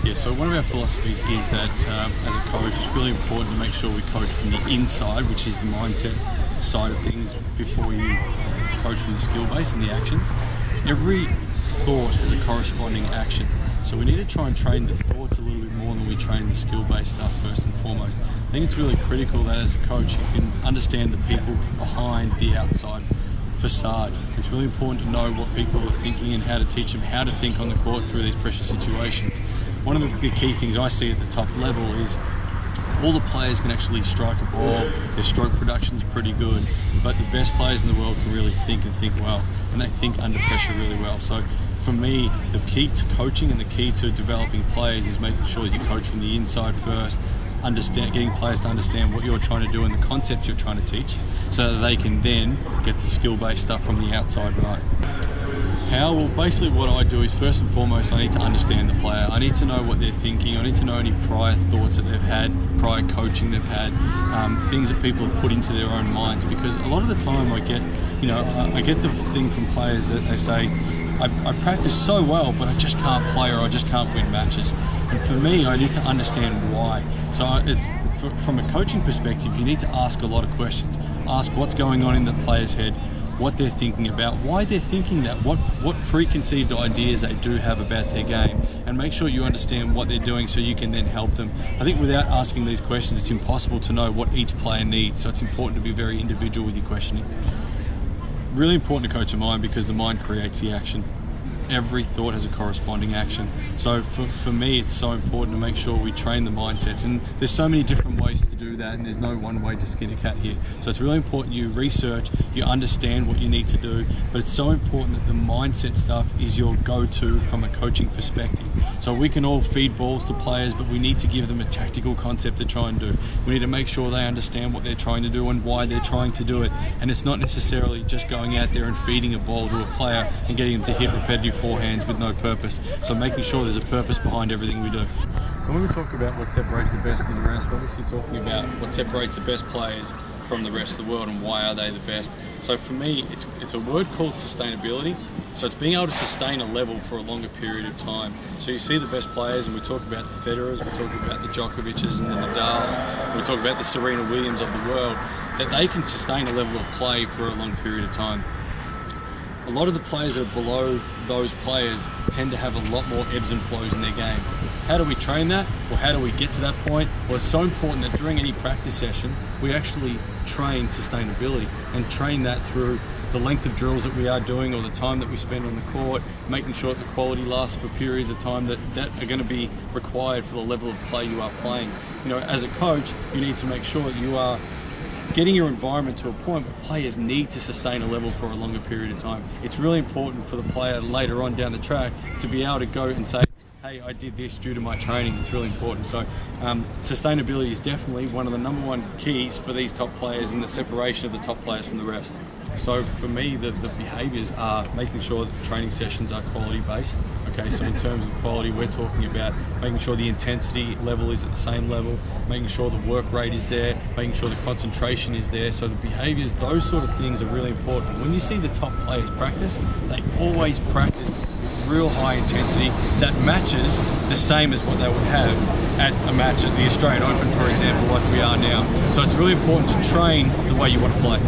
Yeah, so one of our philosophies is that as a coach, it's really important to make sure we coach from the inside, which is the mindset side of things, before you coach from the skill base and the actions. Every thought has a corresponding action. So we need to try and train the thoughts a little bit more than we train the skill-based stuff first and foremost. I think it's really critical that as a coach you can understand the people behind the outside facade. It's really important to know what people are thinking and how to teach them how to think on the court through these pressure situations. One of the key things I see at the top level is all the players can actually strike a ball, their stroke production's pretty good, but the best players in the world can really think and think well, and they think under pressure really well. So for me, the key to coaching and the key to developing players is making sure that you coach from the inside first, getting players to understand what you're trying to do and the concepts you're trying to teach, so that they can then get the skill-based stuff from the outside right. How? Well, basically what I do is, first and foremost, I need to understand the player. I need to know what they're thinking. I need to know any prior thoughts that they've had, prior coaching they've had, things that people have put into their own minds. Because a lot of the time I get the thing from players that they say, I practice so well, but I just can't play, or I just can't win matches. And for me, I need to understand why. So from a coaching perspective, you need to ask a lot of questions. Ask what's going on in the player's head, what they're thinking about, why they're thinking that, what preconceived ideas they do have about their game, and make sure you understand what they're doing so you can then help them. I think without asking these questions, it's impossible to know what each player needs, so it's important to be very individual with your questioning. Really important to coach a mind, because the mind creates the action. Every thought has a corresponding action. So for me, it's so important to make sure we train the mindsets, and there's so many different ways to do that, and there's no one way to skin a cat here. So it's really important you research, you understand what you need to do, but it's so important that the mindset stuff is your go-to from a coaching perspective. So we can all feed balls to players, but we need to give them a tactical concept to try and do. We need to make sure they understand what they're trying to do and why they're trying to do it. And it's not necessarily just going out there and feeding a ball to a player and getting them to hit repetitive forehands with no purpose. So making sure there's a purpose behind everything we do. So when we talk about what separates the best from the rest, we're obviously talking about what separates the best players from the rest of the world and why are they the best. So for me, it's a word called sustainability. So it's being able to sustain a level for a longer period of time. So you see the best players, and we talk about the Federers, we talk about the Djokovic's and the Nadals, we talk about the Serena Williams of the world, that they can sustain a level of play for a long period of time. A lot of the players that are below those players tend to have a lot more ebbs and flows in their game. How do we train that? Or how do we get to that point? Well, it's so important that during any practice session, we actually train sustainability, and train that through the length of drills that we are doing, or the time that we spend on the court, making sure that the quality lasts for periods of time that are going to be required for the level of play you are playing. You know, as a coach, you need to make sure that you are getting your environment to a point where players need to sustain a level for a longer period of time. It's really important for the player later on down the track to be able to go and say, hey, I did this due to my training. It's really important. So sustainability is definitely one of the #1 keys for these top players, and the separation of the top players from the rest. So for me, the behaviours are making sure that the training sessions are quality based. Okay, so in terms of quality, we're talking about making sure the intensity level is at the same level, making sure the work rate is there, making sure the concentration is there. So the behaviours, those sort of things are really important. When you see the top players practice, they always practice with real high intensity that matches the same as what they would have at a match at the Australian Open, for example, like we are now. So it's really important to train the way you want to play.